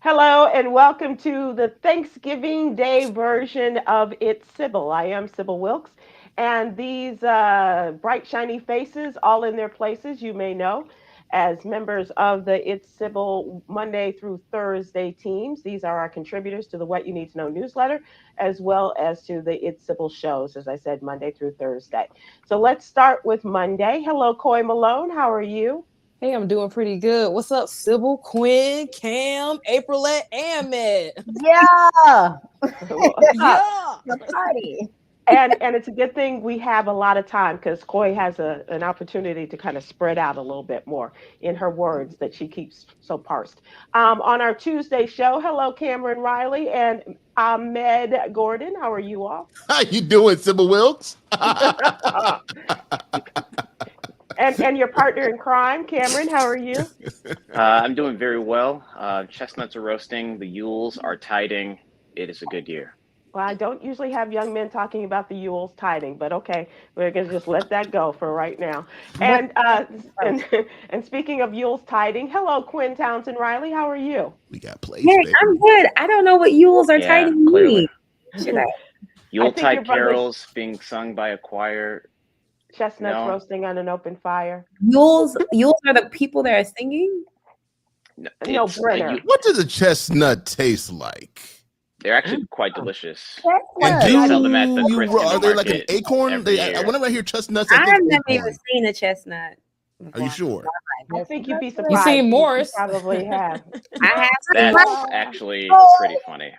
Hello and welcome to the Thanksgiving Day version of It's Sybil. I am Sybil Wilkes, and these bright, shiny faces, all in their places, you may know, as members of the It's Sybil Monday through Thursday teams. These are our contributors to the What You Need to Know newsletter, as well as to the It's Sybil shows, as I said, Monday through Thursday. So let's start with Monday. Hello, Coy Malone. How are you? Hey, I'm doing pretty good. What's up, Sybil, Quinn, Cam, Aprilette, and Med? Yeah, Yeah. the party. And it's a good thing we have a lot of time because Coy has an opportunity to kind of spread out a little bit more in her words that she keeps so parsed. On our Tuesday show, hello Cameron Riley and Ahmed Gordon. How are you all? How you doing, Sybil Wilkes? And your partner in crime, Cameron. How are you? I'm doing very well. Chestnuts are roasting. The Yules are tiding. It is a good year. Well, I don't usually have young men talking about the Yule's tiding, but okay, we're gonna just let that go for right now. But And and speaking of Yule's tiding, hello, Quinn Townsend Riley. How are you? We got plays, hey, baby. I'm good. I don't know what Yules are Yeah, tiding clearly. me. Should I? Yule think your tide brother's- carols being sung by a choir. Chestnuts No. roasting on an open fire. Yules are the people that are singing. No, No, it's, Brenner. What does a chestnut taste like? they're actually quite delicious. That's And They do sell them at the you, Christmas are they like an market acorn? every Whenever I hear chestnuts, I I've think never even acorn. seen a chestnut. Are Before. you sure? I think you'd be You surprised. seen You Morris? probably have. I have That's actually pretty funny.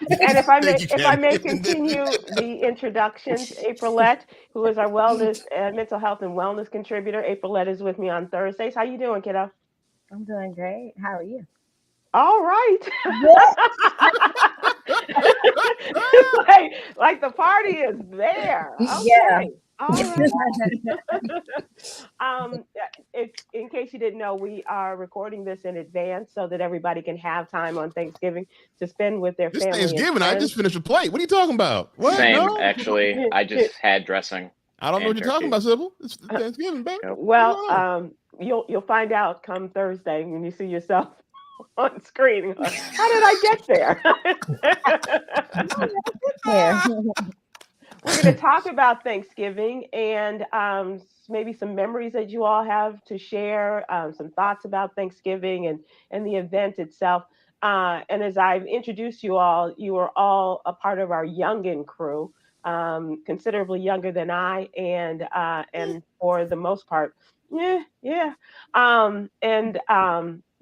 And if I may, Thank you, if I may Cameron. continue the introductions, Aprilette, who is our wellness, mental health and wellness contributor. Aprilette is with me on Thursdays. How you doing, kiddo? I'm doing great. How are you? All right. like the party is there. Yeah. Okay. All right. Um, if in case you didn't know, we are recording this in advance so that everybody can have time on Thanksgiving to spend with their This family and Thanksgiving, I friends. just finished a plate. What are you talking about? What? Same, No? actually. I just had dressing. I don't know what and you're talking turkey. about, Sybil. It's Thanksgiving, baby. Nope. Well, What's going on? you'll find out come Thursday when you see yourself on screen. How did I get there? Yeah. We're going to talk about Thanksgiving and maybe some memories that you all have to share, some thoughts about Thanksgiving and the event itself. And as I've introduced you all, you are all a part of our Youngin crew, considerably younger than I, and for the most part, yeah. And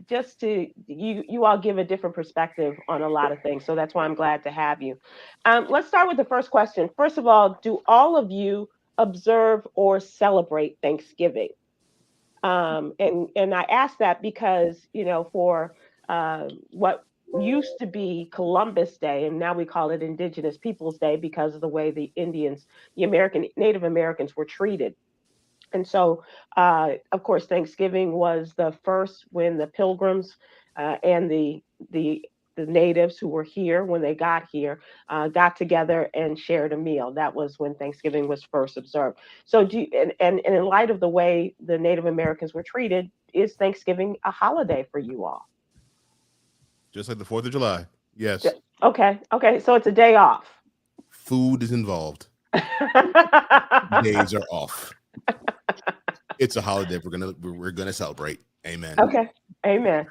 just to you all give a different perspective on a lot of things, so that's why I'm glad to have you. Let's start with the first question. First of all, do all of you observe or celebrate Thanksgiving? And I ask that because for what used to be Columbus Day, and now we call it Indigenous Peoples Day because of the way the Indians, the American Native Americans, were treated. And so, of course, Thanksgiving was the first when the Pilgrims and the natives who were here when they got here got together and shared a meal. That was when Thanksgiving was first observed. So, and in light of the way the Native Americans were treated, is Thanksgiving a holiday for you all? Just like the 4th of July. Yes. Okay. So it's a day off. Food is involved. Days are off. It's a holiday we're gonna celebrate. Amen. Okay. Amen.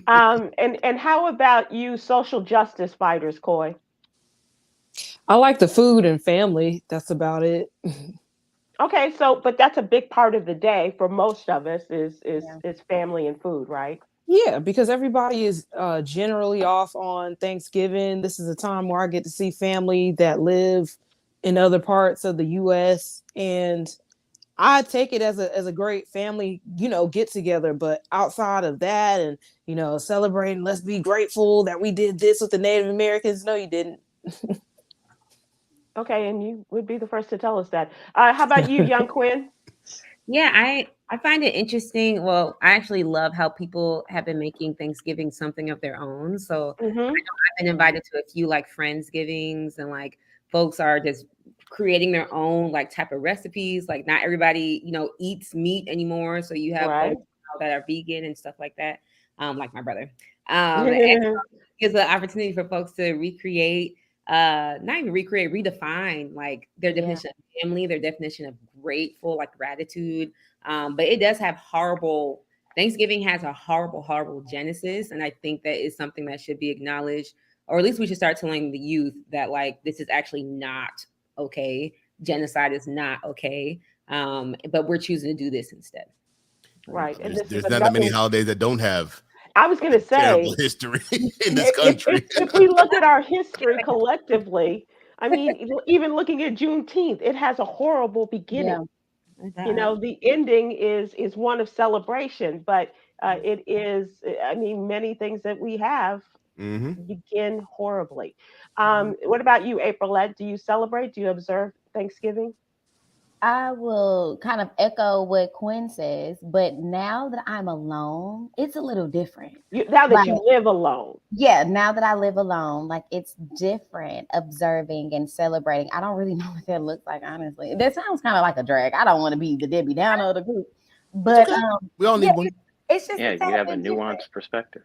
And how about you, social justice fighters, Coy? I like the food and family. That's about it. Okay, so but that's a big part of the day for most of us is family and food, right? Yeah, because everybody is generally off on Thanksgiving. This is a time where I get to see family that live in other parts of the U.S. and I take it as a great family, get together. But outside of that, and celebrating, let's be grateful that we did this with the Native Americans. No, you didn't. Okay, and you would be the first to tell us that. How about you, young Quinn? Yeah, I find it interesting. Well, I actually love how people have been making Thanksgiving something of their own. So Mm-hmm. I've been invited to a few like Friendsgivings, and like folks are just creating their own like type of recipes. Like not everybody, eats meat anymore. So you have Right. folks that are vegan and stuff like that. like my brother. And gives an opportunity for folks to recreate, not even recreate, redefine like their definition of family, their definition of grateful, like gratitude. But it does have horrible, Thanksgiving has a horrible, horrible genesis. And I think that is something that should be acknowledged, or at least we should start telling the youth that like, this is actually not okay. Genocide is not okay. But we're choosing to do this instead. Right. And There's not that many holidays that don't have I was going to say terrible history in this country. If we look at our history collectively, I mean, even looking at Juneteenth, it has a horrible beginning. Yeah. You know, the ending is one of celebration, but it is, I mean, many things that we have begin horribly. What about you, Aprilette? Do you celebrate? Do you observe Thanksgiving? I will kind of echo what Quinn says, but now that I'm alone, it's a little different. Now that you live alone. Yeah, now that I live alone, like it's different observing and celebrating. I don't really know what that looks like, honestly. That sounds kind of like a drag. I don't want to be the Debbie Downer of the group, but okay. We all need one. It's just you have a nuanced perspective.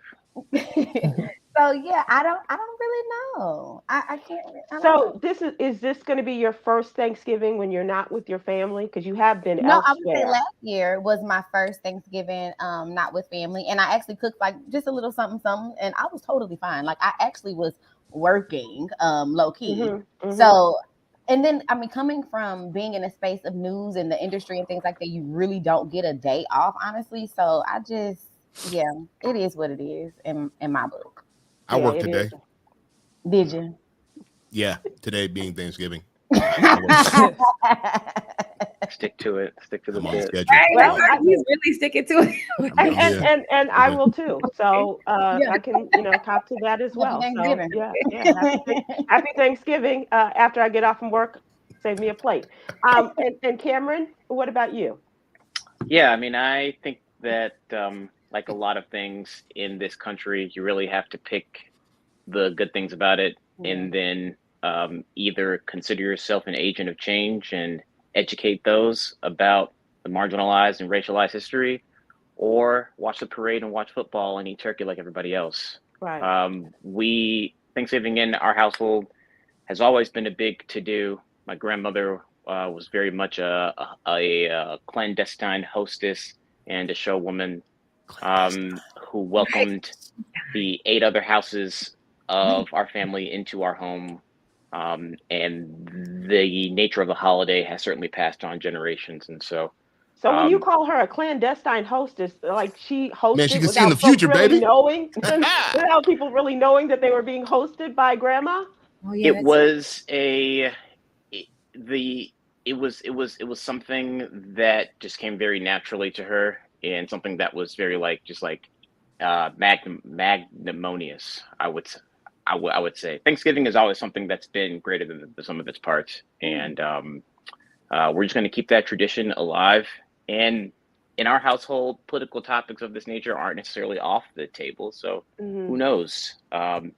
So yeah, I don't really know. I can't. So is this going to be your first Thanksgiving when you're not with your family? Because you have been No, elsewhere. I would say last year was my first Thanksgiving, not with family, and I actually cooked like just a little something, and I was totally fine. Like I actually was working, low key. So, and then I mean, coming from being in a space of news and the industry and things like that, you really don't get a day off, honestly. So I just, yeah, it is what it is in my book. I worked today. Did you? Yeah, today being Thanksgiving. Stick to it. Stick to the bit. Well, he's really sticking to it. And I will too. So I can, cop to that as well. So, yeah. Happy Thanksgiving. After I get off from work, save me a plate. And Cameron, what about you? Yeah, I mean, I think that like a lot of things in this country, you really have to pick the good things about it and then either consider yourself an agent of change and educate those about the marginalized and racialized history, or watch the parade and watch football and eat turkey like everybody else. Right. Thanksgiving in our household has always been a big to-do. My grandmother was very much a clandestine hostess and a showwoman who welcomed the 8 other houses of our family into our home. And the nature of the holiday has certainly passed on generations. And so when you call her a clandestine hostess, like she hosted, man, she can see in the future, really baby. Knowing, without people really knowing that they were being hosted by grandma. Oh, yeah, it was it was something that just came very naturally to her, and something that was very magnanimous. I would say Thanksgiving is always something that's been greater than the sum of its parts, and we're just going to keep that tradition alive. And in our household, political topics of this nature aren't necessarily off the table. So who knows? The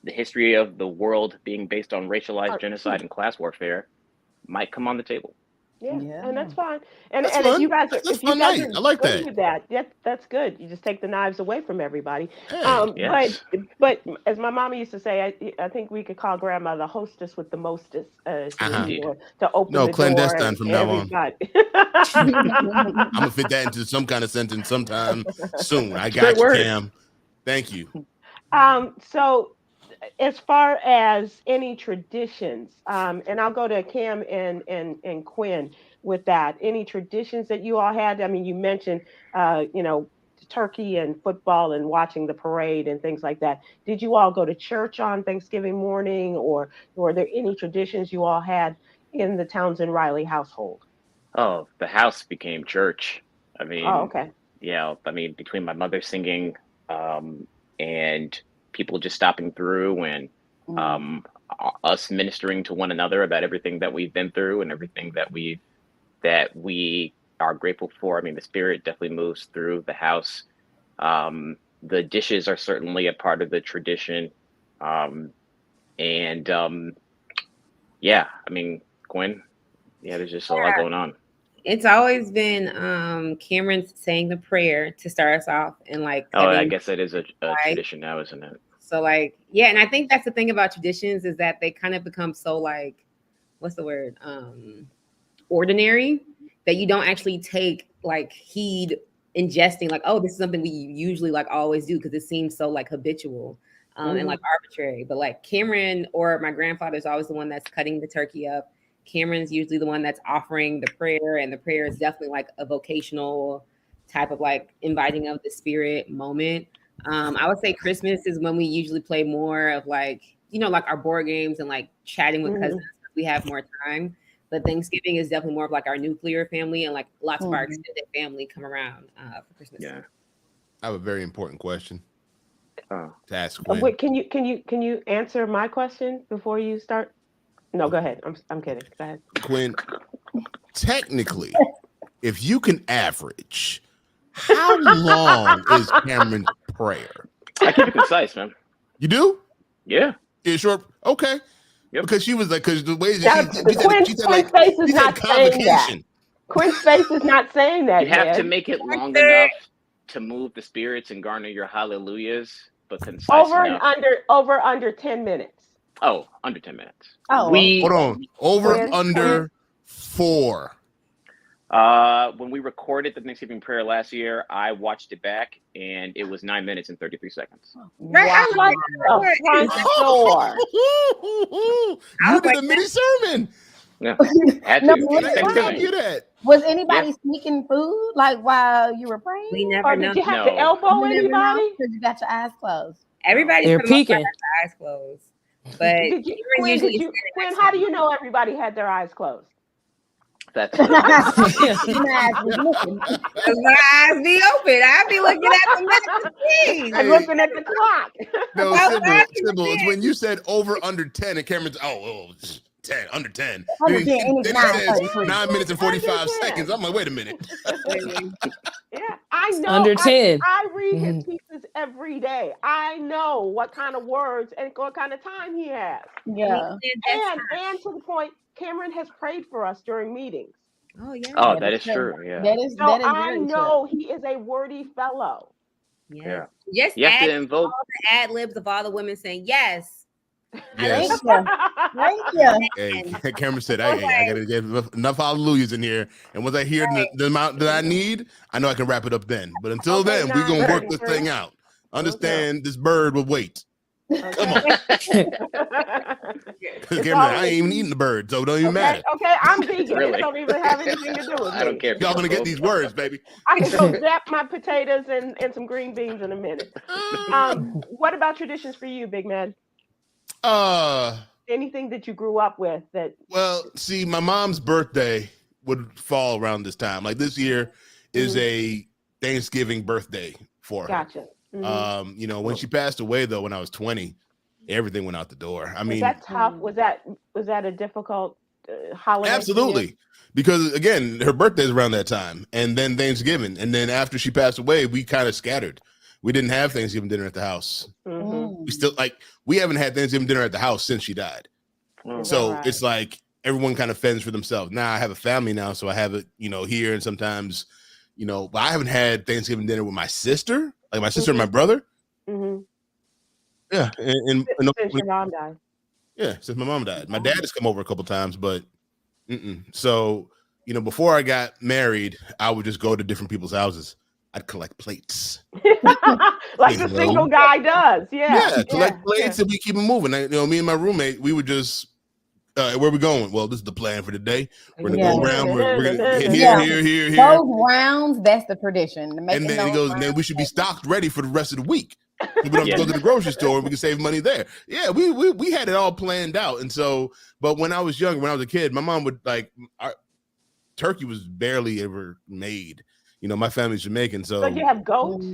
history of the world being based on racialized genocide and class warfare might come on the table. Yeah, and that's fine. And that's and fun. if you guys are I like good with that, that's good. You just take the knives away from everybody. Yes. But as my mama used to say, I think we could call grandma the hostess with the mostest to open the clandestine door from now on. I'm gonna fit that into some kind of sentence sometime soon. I got you, Cam. Thank you. So as far as any traditions, and I'll go to Cam and Quinn with that. Any traditions that you all had? I mean, you mentioned, turkey and football and watching the parade and things like that. Did you all go to church on Thanksgiving morning, or were there any traditions you all had in the Townsend Riley household? Oh, the house became church. I mean, okay. Yeah, I mean, between my mother singing, and people just stopping through, and us ministering to one another about everything that we've been through and everything that we are grateful for. I mean, the spirit definitely moves through the house. The dishes are certainly a part of the tradition. Yeah, I mean, Gwen, there's just a lot going on. It's always been Cameron saying the prayer to start us off, and like. Oh, I guess that is a tradition now, isn't it? So like, yeah, and I think that's the thing about traditions is that they kind of become so like, what's the word? Ordinary, that you don't actually take like heed ingesting like, oh, this is something we usually like always do because it seems so like habitual and like arbitrary. But like Cameron or my grandfather is always the one that's cutting the turkey up. Cameron's usually the one that's offering the prayer, and the prayer is definitely like a vocational type of like inviting of the spirit moment. I would say Christmas is when we usually play more of like, you know, like our board games and like chatting with cousins. We have more time. But Thanksgiving is definitely more of like our nuclear family, and like lots of our extended family come around for Christmas. Yeah, I have a very important question to ask. Wait, can you answer my question before you start? No, go ahead. I'm kidding. Go ahead. Quinn, technically, if you can average, how long is Cameron's prayer? I keep it concise, man. You do? Yeah. Yeah, sure. Okay. Yep. Because she was like, because the way Quinn's face is not saying that. Quinn's face is not saying that. You have to make it long enough to move the spirits and garner your hallelujahs, but concise enough. Over under 10 minutes. Oh, under 10 minutes. Oh, hold on. Over under 4. When we recorded the Thanksgiving prayer last year, I watched it back, and it was 9 minutes and 33 seconds. right. I love You did a mini sermon. Yeah, had to. Was anybody sneaking food like while you were praying? We never Or know. did you have to elbow anybody? Because you got your eyes closed. Everybody's They're peeking. eyes closed. But Quinn, how do you know everybody had their eyes closed? That's My eyes my eyes be open. I be looking at the minutes. I'm looking at the clock. No, Sybil, it's when you said over under 10 and Cameron's 10, under 10. Under Then 10, he says 9 9 minutes and 45 seconds. I'm like, wait a minute. Yeah, I know. Under 10. I read his pieces every day. I know what kind of words and what kind of time he has. Yeah. And to the point, Cameron has prayed for us during meetings. Oh yeah. Oh, that is true. Yeah. That is I know he is a wordy fellow. Yeah. Just You have add to invoke all the ad libs of all the women saying yes. Yes. Thank you. Hey, Cameron said, I gotta get enough hallelujahs in here. And once I hear the amount that I need, I know I can wrap it up then. But until then, we're gonna work this thing out. Understand this bird will wait. Come on. Cameron, I ain't even eating the bird, so it don't even matter. Okay, I'm vegan. Really? It don't even have anything to do with me. I don't care. Y'all gonna get these words, baby. I can go zap my potatoes and some green beans in a minute. What about traditions for you, big man? Anything that you grew up with that? Well, see, my mom's birthday would fall around this time. Like this year is a Thanksgiving birthday for her. Gotcha. Mm-hmm. You know, when she passed away though, when I was 20, everything went out the door. I mean, was that tough? Was that a difficult holiday? Absolutely. Because again, her birthday is around that time, and then Thanksgiving, and then after she passed away, we kind of scattered. We didn't have Thanksgiving dinner at the house. Mm-hmm. We haven't had Thanksgiving dinner at the house since she died. Mm-hmm. So it's like everyone kind of fends for themselves. Now I have a family now, so I have it, here, and sometimes, but I haven't had Thanksgiving dinner with my sister, like my sister and my brother. Mm-hmm. Yeah, and since your mom died. Yeah, since my mom died. My dad has come over a couple times, but so before I got married, I would just go to different people's houses. I'd collect plates, like the single guy does. Yeah, collect plates, and we keep them moving. Me and my roommate, we would just. Where are we going? Well, this is the plan for the day. We're gonna go around. We're gonna hit here. Those rounds, that's the tradition. And then he goes, and then we should be stocked ready for the rest of the week. We don't have to go to the grocery store and we can save money there. Yeah, we had it all planned out. And so, but when I was younger, when I was a kid, my mom would turkey was barely ever made. My family's Jamaican, so you have goats,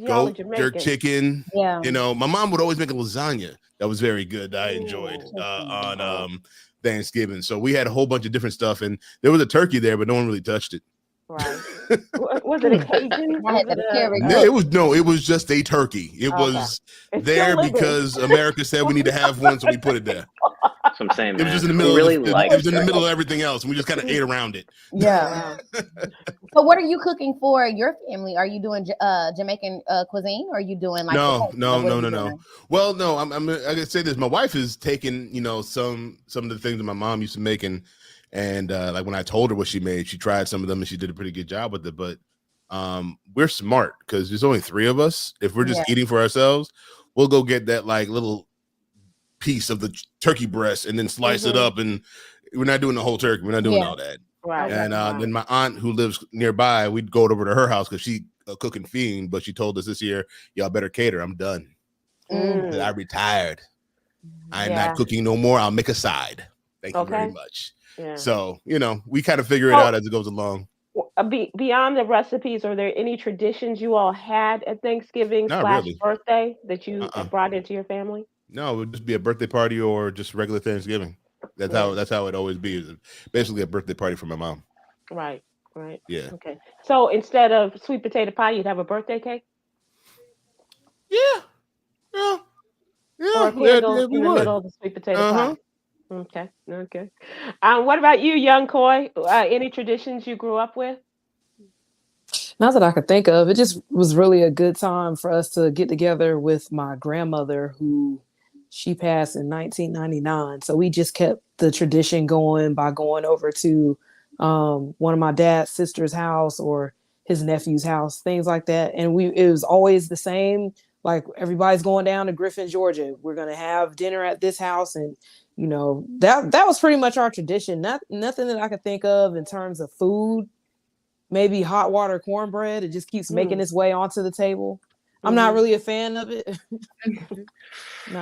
goat, jerk chicken. Yeah, my mom would always make a lasagna that was very good. I enjoyed on Thanksgiving. So we had a whole bunch of different stuff, and there was a turkey there, but no one really touched it. Right? Was it a Cajun? It was just a turkey. It was there because America said we need to have one, so we put it there. That's what I'm saying, It was man. just in the Who middle. really It likes was in the turkey? middle of everything else, and we just kind of ate around it. Yeah. So what are you cooking for your family? Are you doing Jamaican cuisine, or are you doing like No. what are you doing? Well, no, I can say this. My wife is taking, some of the things that my mom used to make, and like when I told her what she made, she tried some of them and she did a pretty good job with it. But we're smart because there's only 3 of us. If we're just eating for ourselves, we'll go get that like little piece of the turkey breast and then slice it up, and we're not doing the whole turkey. We're not doing all that. Right. And then my aunt who lives nearby, we'd go over to her house because she a cooking fiend, but she told us this year, y'all better cater. I'm done. I retired. I'm not cooking no more. I'll make a side. Thank you very much. Yeah. So, we kind of figure it out as it goes along. Beyond the recipes, are there any traditions you all had at Thanksgiving Not really. / birthday that you brought into your family? No, it would just be a birthday party or just regular Thanksgiving. That's how it always be. It's basically a birthday party for my mom. Right. Yeah. Okay. So instead of sweet potato pie, you'd have a birthday cake? Yeah. Or a candle in the middle of the sweet potato pie? Okay. What about you, young Coy? Any traditions you grew up with? Not that I could think of. It just was really a good time for us to get together with my grandmother, who she passed in 1999. So we just kept the tradition going by going over to one of my dad's sister's house or his nephew's house, things like that. And it was always the same. Like, everybody's going down to Griffin, Georgia. We're going to have dinner at this house. And, that was pretty much our tradition. Nothing that I could think of in terms of food. Maybe hot water cornbread. It just keeps making its way onto the table. I'm not really a fan of it.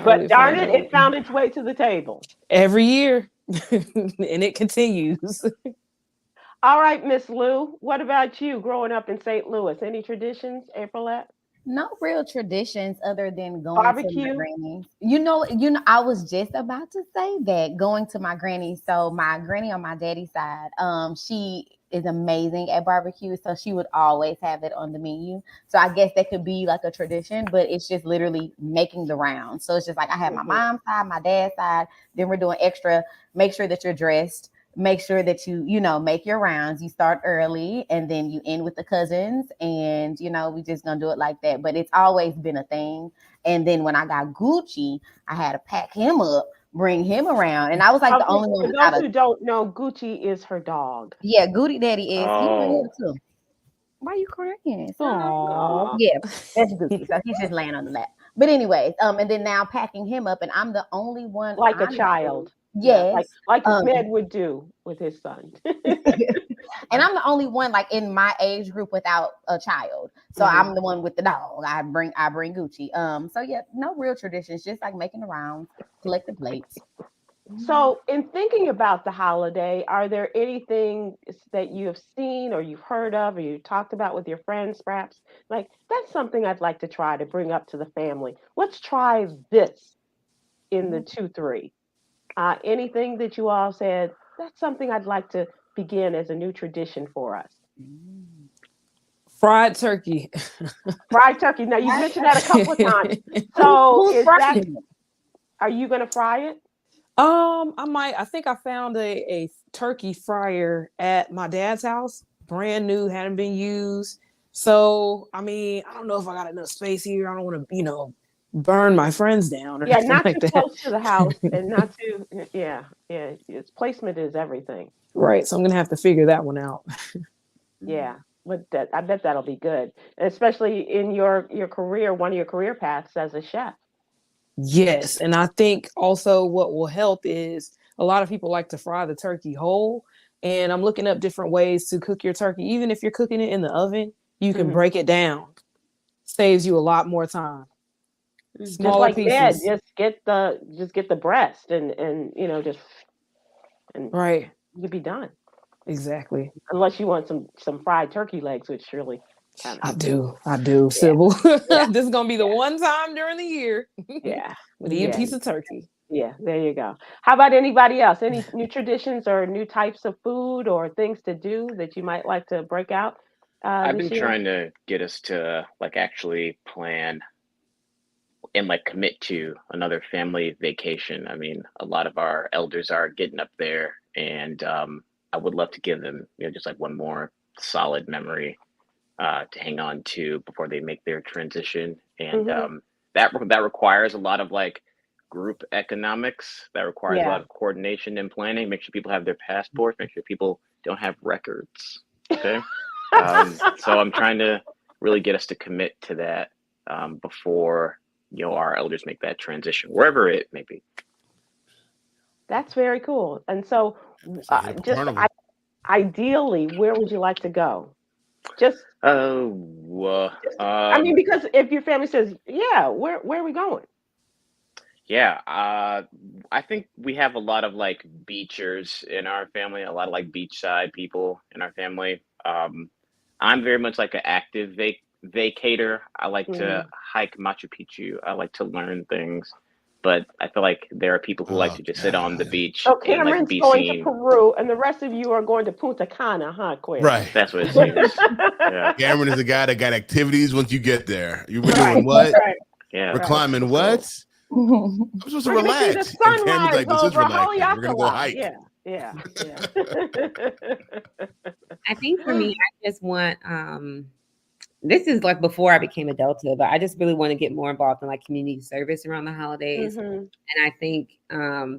But darn it, it found its way to the table. Every year. And it continues. All right, Miss Lou, what about you growing up in St. Louis? Any traditions, Aprilette? No real traditions other than going to my Barbecue? granny's. I was just about to say that, going to my granny. So my granny on my daddy's side, she is amazing at barbecue. So she would always have it on the menu. So I guess that could be like a tradition, but it's just literally making the rounds. So it's just like I have my mom's side, my dad's side. Then we're doing extra. Make sure that you're dressed. Make sure that you make your rounds. You start early and then you end with the cousins, and we just gonna do it like that. But it's always been a thing. And then when I got Gucci, I had to pack him up, bring him around, and I was like the only one. For those who don't know, Gucci is her dog. Yeah, Goody Daddy is. Oh. He too. Why are you crying? Aww. Yeah, that's Gucci. So he's just laying on the lap. But anyways, and then now packing him up, and I'm the only one, like a child. Yes, like Ned would do with his son. And I'm the only one like in my age group without a child. So I'm the one with the dog. I bring Gucci. So yeah, no real traditions, just like making the rounds, collecting plates. So in thinking about the holiday, are there anything that you have seen or you've heard of or you talked about with your friends, perhaps? Like, that's something I'd like to try to bring up to the family. Let's try this in the 2-3. Anything that you all said, that's something I'd like to begin as a new tradition for us. Fried turkey. Fried turkey. Now, you've mentioned that a couple of times. So are you going to fry it? I might. I think I found a turkey fryer at my dad's house, brand new, hadn't been used. So, I don't know if I got enough space here. I don't want to, burn my friends down or anything not like too that. close to the house and not too, its placement is everything. Right. So I'm going to have to figure that one out. Yeah. But I bet that'll be good, especially in your career, one of your career paths as a chef. Yes. And I think also what will help is a lot of people like to fry the turkey whole. And I'm looking up different ways to cook your turkey. Even if you're cooking it in the oven, you can break it down. Saves you a lot more time. Smaller just like pieces. Just get the breast and right. You'll be done. Exactly. Unless you want some fried turkey legs, which surely I do, Sybil. This is gonna be the one time during the year. Yeah. We eat a piece of turkey. Yeah, there you go. How about anybody else? Any new traditions or new types of food or things to do that you might like to break out? I've been trying to get us to actually plan and like commit to another family vacation. I mean, a lot of our elders are getting up there, and I would love to give them, just like one more solid memory to hang on to before they make their transition. And that requires a lot of like group economics. That requires a lot of coordination and planning. Make sure people have their passports. Make sure people don't have records. Okay. So I'm trying to really get us to commit to that before our elders make that transition, wherever it may be. That's very cool. And so, ideally, where would you like to go? Just I mean, because if your family says, "Yeah, where are we going?" Yeah, I think we have a lot of like beachers in our family, a lot of like beachside people in our family. I'm very much like an active vacator. I like to hike Machu Picchu. I like to learn things, but I feel like there are people who like to just sit on the beach So and like Cameron's be going seen. to Peru, and the rest of you are going to Punta Cana, huh, Quinn? Right. That's what it seems. Yeah. Cameron is the guy that got activities once you get there. You were doing what? Right. Yeah. We're climbing what? I'm supposed to relax. See the And Cameron's like, this is over relaxing. We're gonna go hike. Yeah. I think for me, I just want this is like before I became a Delta, but I just really want to get more involved in like community service around the holidays. And I think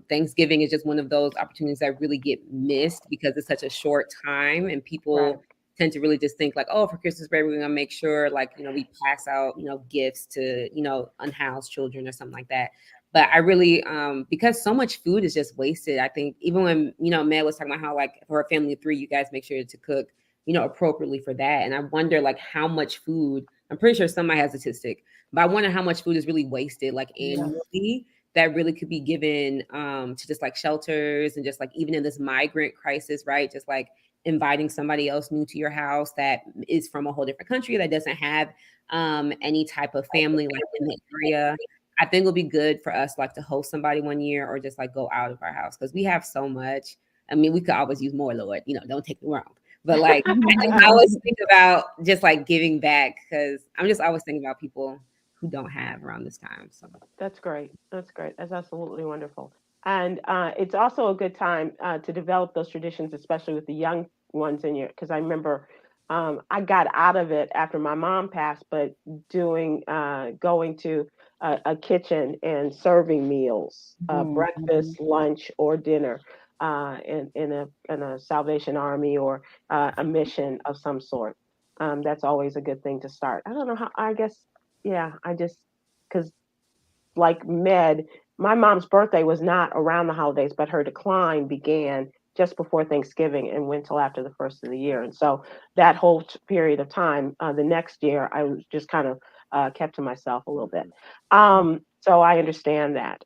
Thanksgiving is just one of those opportunities that really get missed because it's such a short time, and people tend to really just think like, oh, for Christmas break, we're gonna make sure like, we pass out, gifts to, unhoused children or something like that. But I really, because so much food is just wasted. I think even when, Mel was talking about how like for a family of 3, you guys make sure to cook, appropriately for that. And I wonder like how much food, I'm pretty sure somebody has a statistic, but I wonder how much food is really wasted like annually that really could be given to just like shelters and just like even in this migrant crisis, right? Just like inviting somebody else new to your house that is from a whole different country that doesn't have any type of family like in the area. I think it'll be good for us like to host somebody one year or just like go out of our house because we have so much. I mean, we could always use more, Lord, don't take me wrong. But like, I always think about just like giving back because I'm just always thinking about people who don't have around this time. So that's great. That's great. That's absolutely wonderful. And it's also a good time to develop those traditions, especially with the young ones in your, because I remember I got out of it after my mom passed, but going to a kitchen and serving meals, breakfast, lunch, or dinner. In a Salvation Army or a mission of some sort. That's always a good thing to start. I don't know how, I guess, because like Med, my mom's birthday was not around the holidays, but her decline began just before Thanksgiving and went till after the first of the year. And so that whole period of time, the next year, I was just kind of kept to myself a little bit. So I understand that.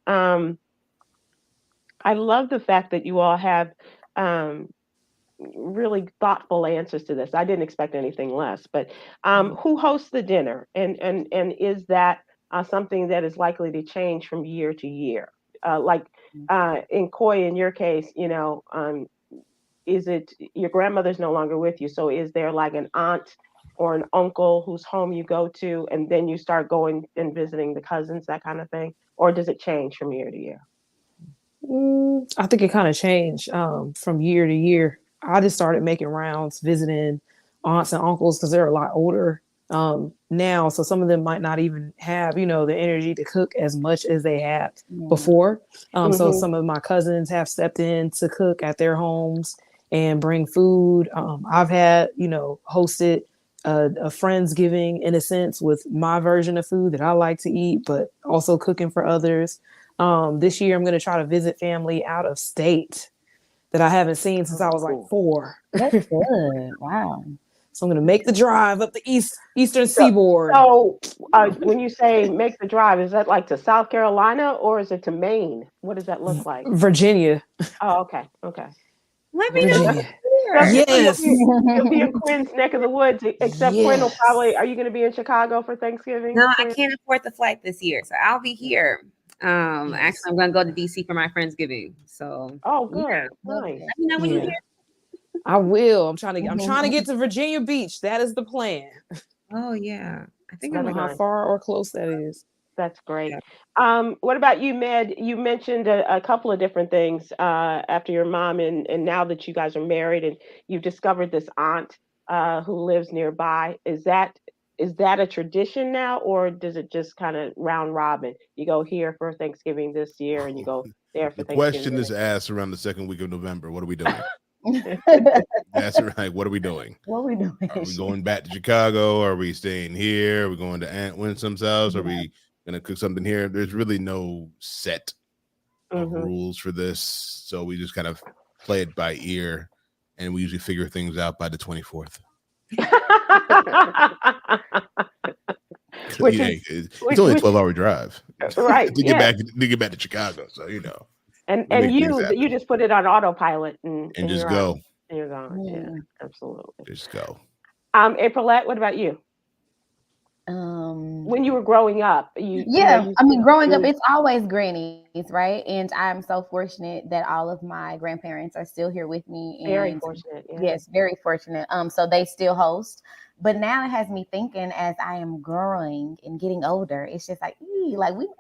I love the fact that you all have really thoughtful answers to this. I didn't expect anything less, but who hosts the dinner, and is that something that is likely to change from year to year? Like in Coy, in your case, is it your grandmother's no longer with you? So is there like an aunt or an uncle whose home you go to, and then you start going and visiting the cousins, that kind of thing, or does it change from year to year? I think it kind of changed from year to year. I just started making rounds, visiting aunts and uncles because they're a lot older now. So some of them might not even have, the energy to cook as much as they had before. So some of my cousins have stepped in to cook at their homes and bring food. I've had, hosted a Friendsgiving in a sense with my version of food that I like to eat, but also cooking for others. This year, I'm going to try to visit family out of state that I haven't seen since I was like 4. That's good. Wow. So I'm going to make the drive up the eastern seaboard. So when you say make the drive, is that like to South Carolina or is it to Maine? What does that look like? Virginia. Oh, okay. let me know. Yes. You'll be in Quinn's neck of the woods, except Quinn will probably, are you going to be in Chicago for Thanksgiving? No, I can't afford the flight this year, so I'll be here. Actually, I'm gonna go to DC for my Friendsgiving. So good, nice. Let me know when you're here. I will. I'm trying to get to Virginia Beach. That is the plan. Oh yeah, I think I don't know how far or close that is. That's great. Yeah. What about you, Med? You mentioned a couple of different things after your mom, and now that you guys are married and you've discovered this aunt who lives nearby. Is that a tradition now, or does it just kind of round robin? You go here for Thanksgiving this year, and you go there for The Thanksgiving question the is asked around the second week of November. What are we doing? next. That's right. What are we doing? What we doing? Are we going back to Chicago? Are we staying here? Are we going to Aunt Winsome's house? Are we going to cook something here? There's really no set of rules for this. So we just kind of play it by ear, and we usually figure things out by the 24th. Which Yeah, is- it's only a 12-hour drive. Right, to yeah. get back to Chicago. So we And make things you happen. just put it on autopilot and just you're go. on. And you're gone. Yeah, absolutely. Just go. Aprilette, what about you? When you were growing up, I mean, growing up, it's always grannies, right? And I'm so fortunate that all of my grandparents are still here with me. And very fortunate. Yeah. yes, very fortunate. So they still host. But now it has me thinking as I am growing and getting older, it's just like,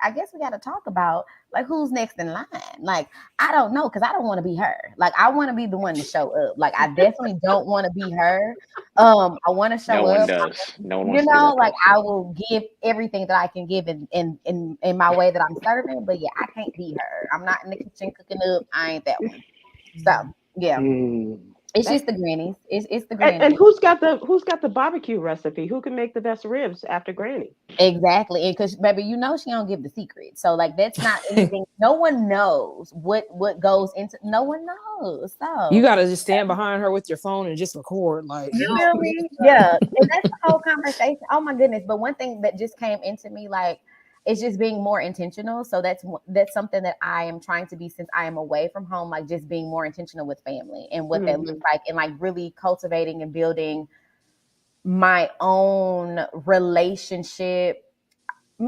I guess we got to talk about like who's next in line. Like, I don't know, because I don't want to be her. Like, I want to be the one to show up. Like, I definitely don't want to be her. I want to show No up. one does. No one wants to be that Like person. I will give everything that I can give in my way that I'm serving. But yeah, I can't be her. I'm not in the kitchen cooking up. I ain't that one. So yeah. It's just the grannies. It's the grannies. And who's got the barbecue recipe? Who can make the best ribs after Granny? Exactly. And because baby, she don't give the secret. So like that's not anything. No one knows what goes into. No one knows. So You got to just stand behind her with your phone and just record. Like, you feel me? Yeah. And that's the whole conversation. Oh my goodness. But one thing that just came into me, like, it's just being more intentional. So that's something that I am trying to be since I am away from home, like just being more intentional with family and what that looks like, and like really cultivating and building my own relationship.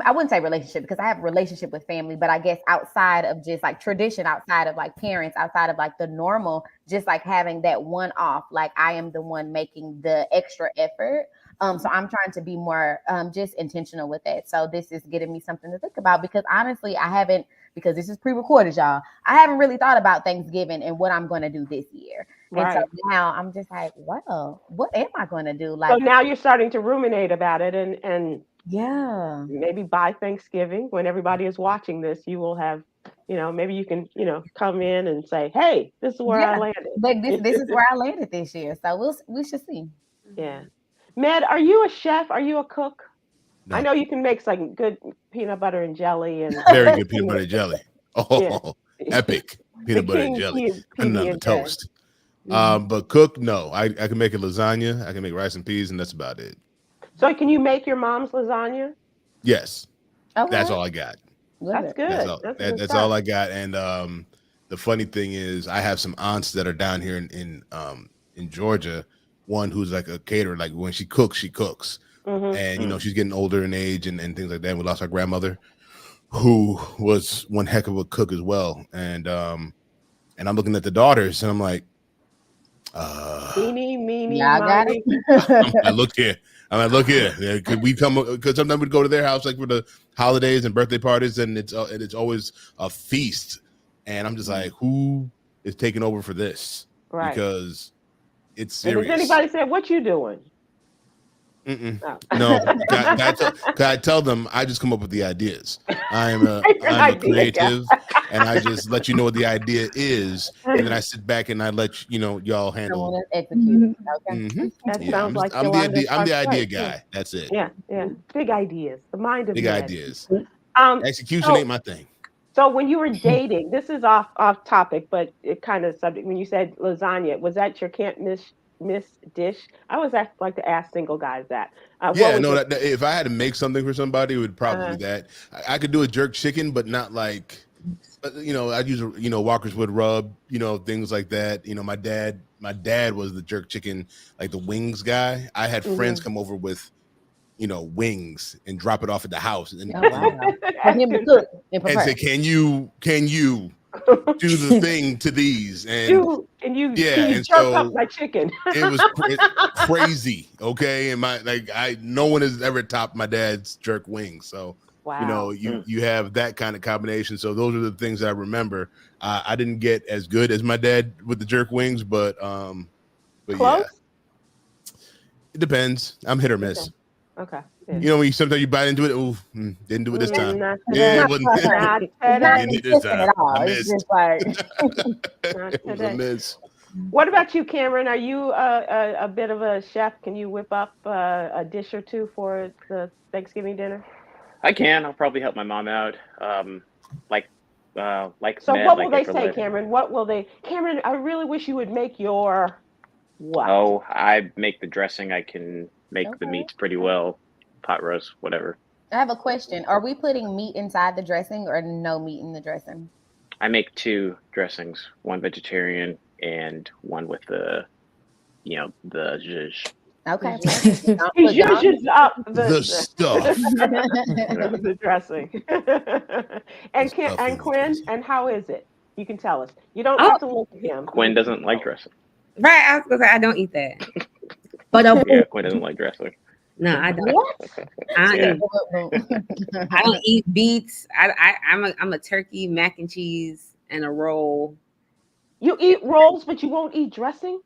I wouldn't say relationship because I have a relationship with family, but I guess outside of just like tradition, outside of like parents, outside of like the normal, just like having that one off, like I am the one making the extra effort. So I'm trying to be more just intentional with that. So this is getting me something to think about because honestly, I haven't, because this is pre-recorded, y'all. I haven't really thought about Thanksgiving and what I'm going to do this year. Right. And so now I'm just like, well, what am I going to do? Like, so now you're starting to ruminate about it and yeah, maybe by Thanksgiving, when everybody is watching this, you will have, maybe you can, come in and say, hey, this is where I landed. Like this is where I landed this year. So we should see. Yeah. Med, are you a chef? Are you a cook? No. I know you can make some good peanut butter and jelly and very good peanut butter and jelly. Oh, epic peanut butter and jelly. And on the toast. But cook, no. I can make a lasagna. I can make rice and peas, and that's about it. So can you make your mom's lasagna? Yes. Okay. That's all I got. That's good. That's all I got. And the funny thing is, I have some aunts that are down here in Georgia. One who's like a caterer, like when she cooks. And she's getting older in age and things like that. And we lost our grandmother, who was one heck of a cook as well. And I'm looking at the daughters and I'm like, meanie, yeah, I got it. I'm like, look here. Could we come? Because sometimes we'd go to their house like for the holidays and birthday parties, and it's always a feast. And I'm just like, who is taking over for this? Right. Because it's serious. And does anybody say, what you doing? No, I tell them I just come up with the ideas. I'm a creative, and I just let you know what the idea is, and then I sit back and I let y'all handle. Execute. Okay. That sounds like I'm the idea guy. Yeah. That's it. Yeah. Big ideas. The mind of big man. ideas. Execution ain't my thing. So when you were dating, this is off topic, but it kind of subject. When you said lasagna, was that your can't miss dish? I always like to ask single guys that. If I had to make something for somebody, it would probably be that. I could do a jerk chicken, but not like, I'd use Walker's Wood rub, things like that. My dad was the jerk chicken, like the wings guy. I had friends come over with, wings and drop it off at the house and him to cook and say, can you do the thing to these and you jerk up my chicken. It was crazy. Okay. And no one has ever topped my dad's jerk wings. So Wow. You have that kind of combination. So those are the things that I remember. I didn't get as good as my dad with the jerk wings, but Close? yeah, it depends. I'm hit or miss. Okay. When sometimes you bite into it, didn't do it this time. Not Yeah, today. it wasn't. Not It's not today. Didn't hit this consistent time. at all. I It's missed. just like Not It was a today. miss. What about you, Cameron? Are you a bit of a chef? Can you whip up a dish or two for the Thanksgiving dinner? I can. I'll probably help my mom out. Like So Med, what will like they April say, did. Cameron? What will they? Cameron, I really wish you would make your what? Oh, I make the dressing. I can make the Okay. meats pretty well. Pot roast, whatever. I have a question. Are we putting meat inside the dressing or no meat in the dressing? I make 2 dressings, one vegetarian and one with the zhuzh. Okay. He zhuzhes up The stuff. the dressing. and stuff in the Quinn, dressing. and how is it? You can tell us. You don't Oh. have to look at him. Quinn doesn't like dressing. Right, I was gonna say I don't eat that. But Yeah, Quinn doesn't like dressing. no, I don't. What? I Yeah. don't eat beets. I'm a turkey, mac and cheese, and a roll. You eat rolls, but you won't eat dressing?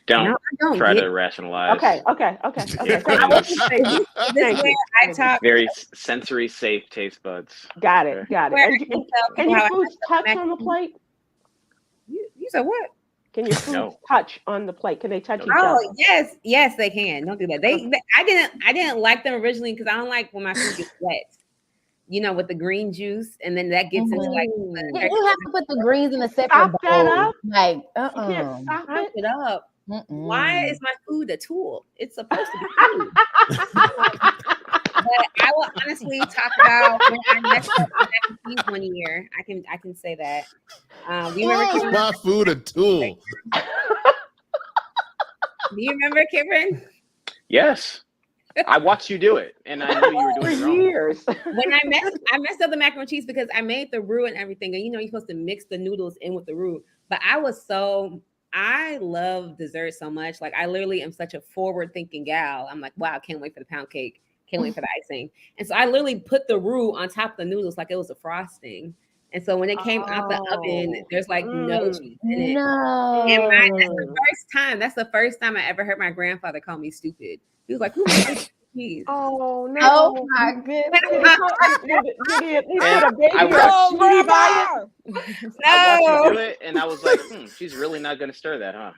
Don't No, I don't try get- to rationalize. Okay. Yeah, I was just saying, this Thank is you. where I talk. Very sensory safe taste buds. Got it. Where And, I can tell can people your how I foods like touch mac on the and cheese. plate? You said what? Can your foods No. touch on the plate? Can they touch each Oh other? yes, they can. Don't do that. I didn't like them originally because I don't like when my food gets wet. With the green juice, and then that gets into like Yeah, you have to put the greens in a separate Stop bowl. that up. Like, You can't stop Stop it. it up. Mm-mm. Why is my food a tool? It's supposed to be food. But I will honestly talk about when I messed up mac and cheese one year. I can say that. Do you remember? Is Cameron? my food a tool? Do you remember, Cameron? Yes. I watched you do it, and I knew you were For doing it wrong. years. When I messed up the macaroni and cheese because I made the roux and everything, and you're supposed to mix the noodles in with the roux. But I love dessert so much. Like I literally am such a forward-thinking gal. I'm like, wow, can't wait for the pound cake. Can't wait for the icing. And so I literally put the roux on top of the noodles like it was a frosting. And so when it came out the oven, there's like no cheese in it. No. And that's the first time I ever heard my grandfather call me stupid. He was like, "Who makes cheese?" Oh no! Oh my goodness. Did he at least And put a baby I or a watched- sweetie by it? I watched you do No. it, and I was like, she's really not going to stir that, huh?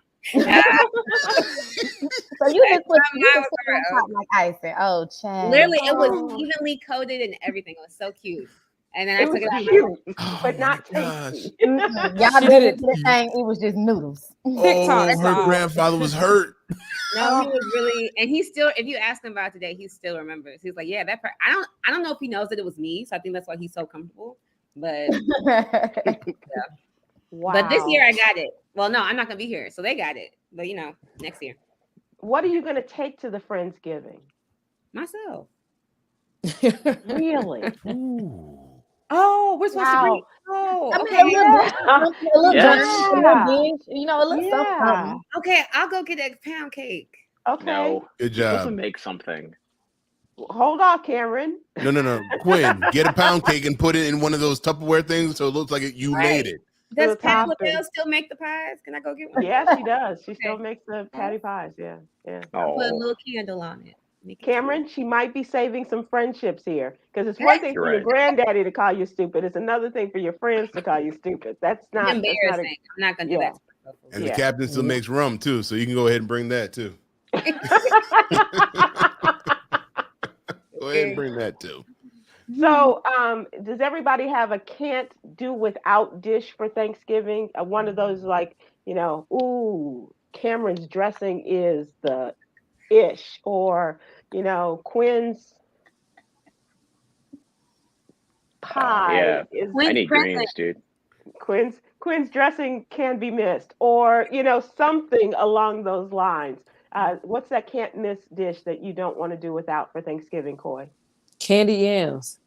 So you just put it on top like icing. Oh, child. Literally, it was Oh. evenly coated and everything. It was so cute. And then I It took was it out. cute, Oh, but not my gosh. tasty. Y'all She did did it it. to the thing. It was just noodles. TikTok Her style. grandfather was hurt. No, he was really, and he still. If you ask him about it today, he still remembers. He's like, "Yeah, that part." I don't know if he knows that it was me, so I think that's why he's so comfortable. But Wow. but this year I got it. Well, no, I'm not gonna be here, so they got it. But next year, What are you going to take to the Friendsgiving? myself. Really? Ooh. Oh, we're supposed to Wow. bring. Oh, I mean, okay. a little Yes. brunch, a little dish, a little Yeah. something. Okay, I'll go get a pound cake. Okay. No. Good You're supposed to job. make something. Hold on, Cameron. No. Quinn, get a pound cake and put it in one of those Tupperware things so it looks like you Right. made it. Does Little Pat topping. LaBelle still make the pies? Can I go get one? Yes, she does. She still Okay. makes the patty pies. Yeah. I'll put a Oh, little candle on it. Make it Cameron, she might be saving some friendships here because it's one thing You're for your right. granddaddy to call you stupid. It's another thing for your friends to call you stupid. That's It's not embarrassing. I'm not gonna do yeah. that. To myself. And Yeah. the captain still makes rum too, so you can go ahead and bring that too. Go ahead and bring that too. So, does everybody have a can't do without dish for Thanksgiving? One of those like, ooh, Cameron's dressing is the ish, or Quinn's pie yeah. is I need Quinn's greens, dude. Quinn's dressing can be missed, or something along those lines. What's that can't miss dish that you don't want to do without for Thanksgiving, Coy? Candy yams.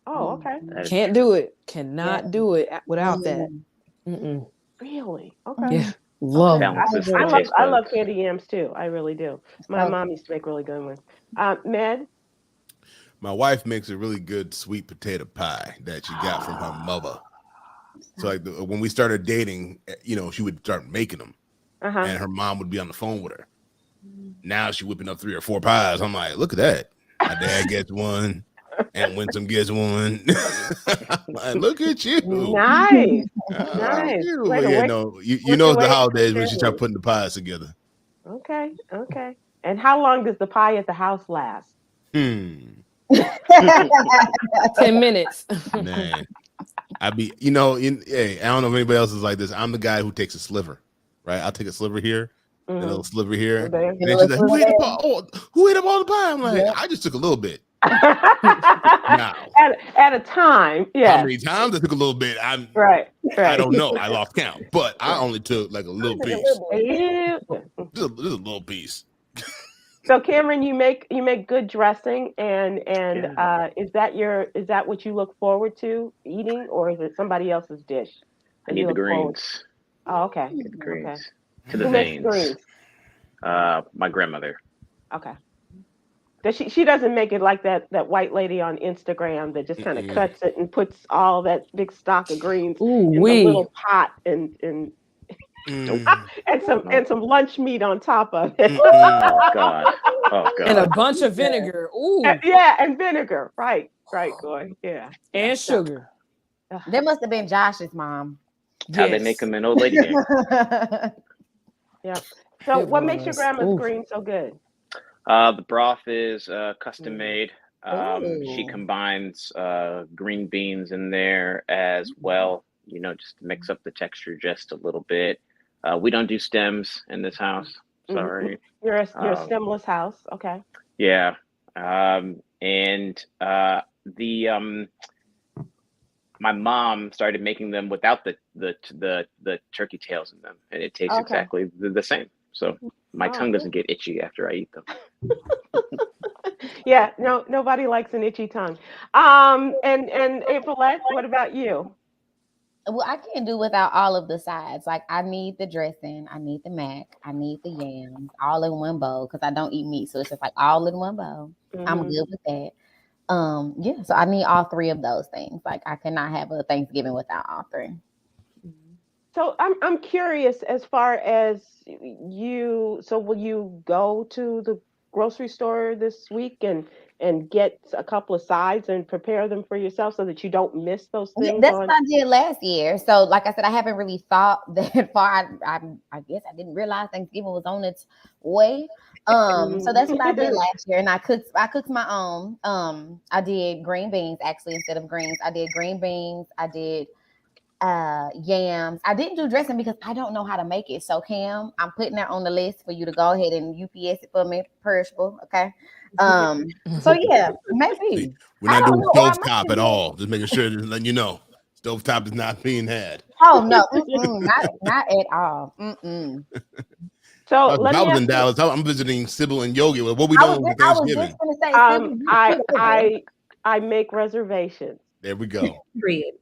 Oh, okay. That is Can't true. do it. Cannot do it without that. Mm. Mm-mm. Really? Okay. Yeah. Love them. Balances the I love taste I love buds. candy yams too. I really do. My Oh. mom used to make really good ones. Med, My wife makes a really good sweet potato pie that she got from her mother. So like when we started dating, she would start making them, and her mom would be on the phone with her. Now she whipping up 3 or 4 pies. I'm like, look at that. My dad gets one, and Winsome gets one. Like, look at you. Nice. Nice. But yeah, no, you know it's the holidays when she start putting the pies together. Okay. And how long does the pie at the house last? 10 minutes. Man. I don't know if anybody else is like this. I'm the guy who takes a sliver, right? I'll take a sliver here, a little sliver here. And then she's like, who ate up all the pie? I'm like, I just took a little bit. Now, at a time, yeah. How many times I took a little bit? Right. I don't know. I lost count, but I only took like a little piece. Just a little piece. So Cameron, you make good dressing, and is that what you look forward to eating, or is it somebody else's dish? I need the greens. Oh, okay. Get the greens Okay. to the Who veins. makes greens? My grandmother. Okay. Does she doesn't make it like that white lady on Instagram that just kind of cuts it and puts all that big stock of greens in a little pot and some lunch meat on top of it. Oh God. And a bunch of vinegar. Ooh. Yeah, and vinegar. Right, Goy. Yeah. And sugar. That must have been Josh's mom. How they make them in Old Lady Gang. Yeah. So what makes your grandma's green so good? The broth is custom made. She combines green beans in there as well, just to mix up the texture just a little bit. We don't do stems in this house. Sorry. You're a stemless house. Okay. Yeah. My mom started making them without the turkey tails in them, and it tastes exactly the same. So my tongue doesn't get itchy after I eat them. Yeah, nobody likes an itchy tongue. And Aprilette, what about you? Well, I can't do without all of the sides. Like I need the dressing, I need the mac, I need the yams, all in one bowl because I don't eat meat, so it's just like all in one bowl. I'm good with that. So I need all 3 of those things. Like I cannot have a Thanksgiving without all 3. So I'm curious as far as you. So will you go to the grocery store this week and get a couple of sides and prepare them for yourself so that you don't miss those things? That's what I did last year. So like I said, I haven't really thought that far. I guess I didn't realize Thanksgiving was on its way. So that's what I did last year. And I cooked my own. I did green beans actually instead of greens. I did green beans. I did yams. I didn't do dressing because I don't know how to make it. So Cam, I'm putting that on the list for you to go ahead and UPS it for me, perishable. Okay. So yeah, maybe we're not doing stovetop at all. Just making sure, just letting you know, stovetop is not being had. Oh no, not at all. So I was in Dallas. I'm visiting Sybil and Yogi. What are we doing for Thanksgiving? I make reservations. There we go. Period.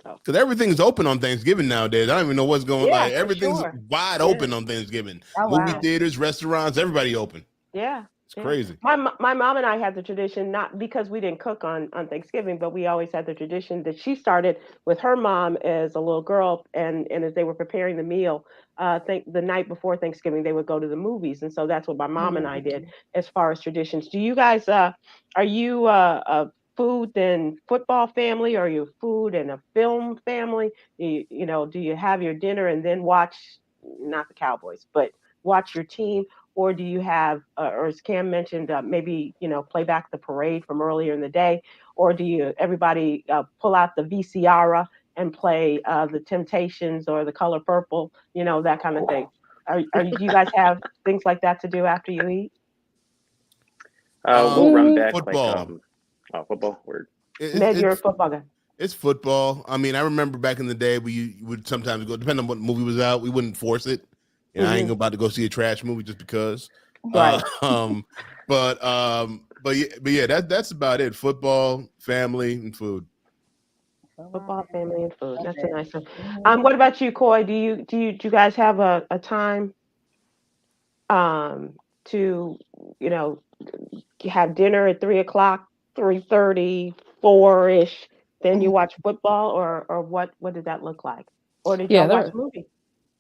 Because everything's open on Thanksgiving nowadays. I don't even know what's going on. Like everything's wide open on Thanksgiving. Movie theaters, restaurants, everybody open. Yeah. It's crazy. My mom and I had the tradition, not because we didn't cook on Thanksgiving, but we always had the tradition that she started with her mom as a little girl, and as they were preparing the meal, the night before Thanksgiving, they would go to the movies, and so that's what my mom and I did as far as traditions. Do you guys? Are you a food and football family, or are you a food and a film family? Do you have your dinner and then watch, not the Cowboys, but watch your team? Or do you have, or as Cam mentioned, maybe, play back the parade from earlier in the day? Or do everybody pull out the VCR and play the Temptations or the Color Purple, that kind of thing? Do you guys have things like that to do after you eat? We'll run back football. Football word. Ned, you're a football guy. It's football. I mean, I remember back in the day, we would sometimes go, depending on what movie was out, we wouldn't force it. I ain't about to go see a trash movie just because. Right. But yeah, that's about it. Football, family, and food. Football, family, and food. That's a nice one. What about you, Coy? Do you guys have a time to have dinner at 3:00 3:30, 4-ish, then you watch football, or what did that look like? Or did y'all watch movies?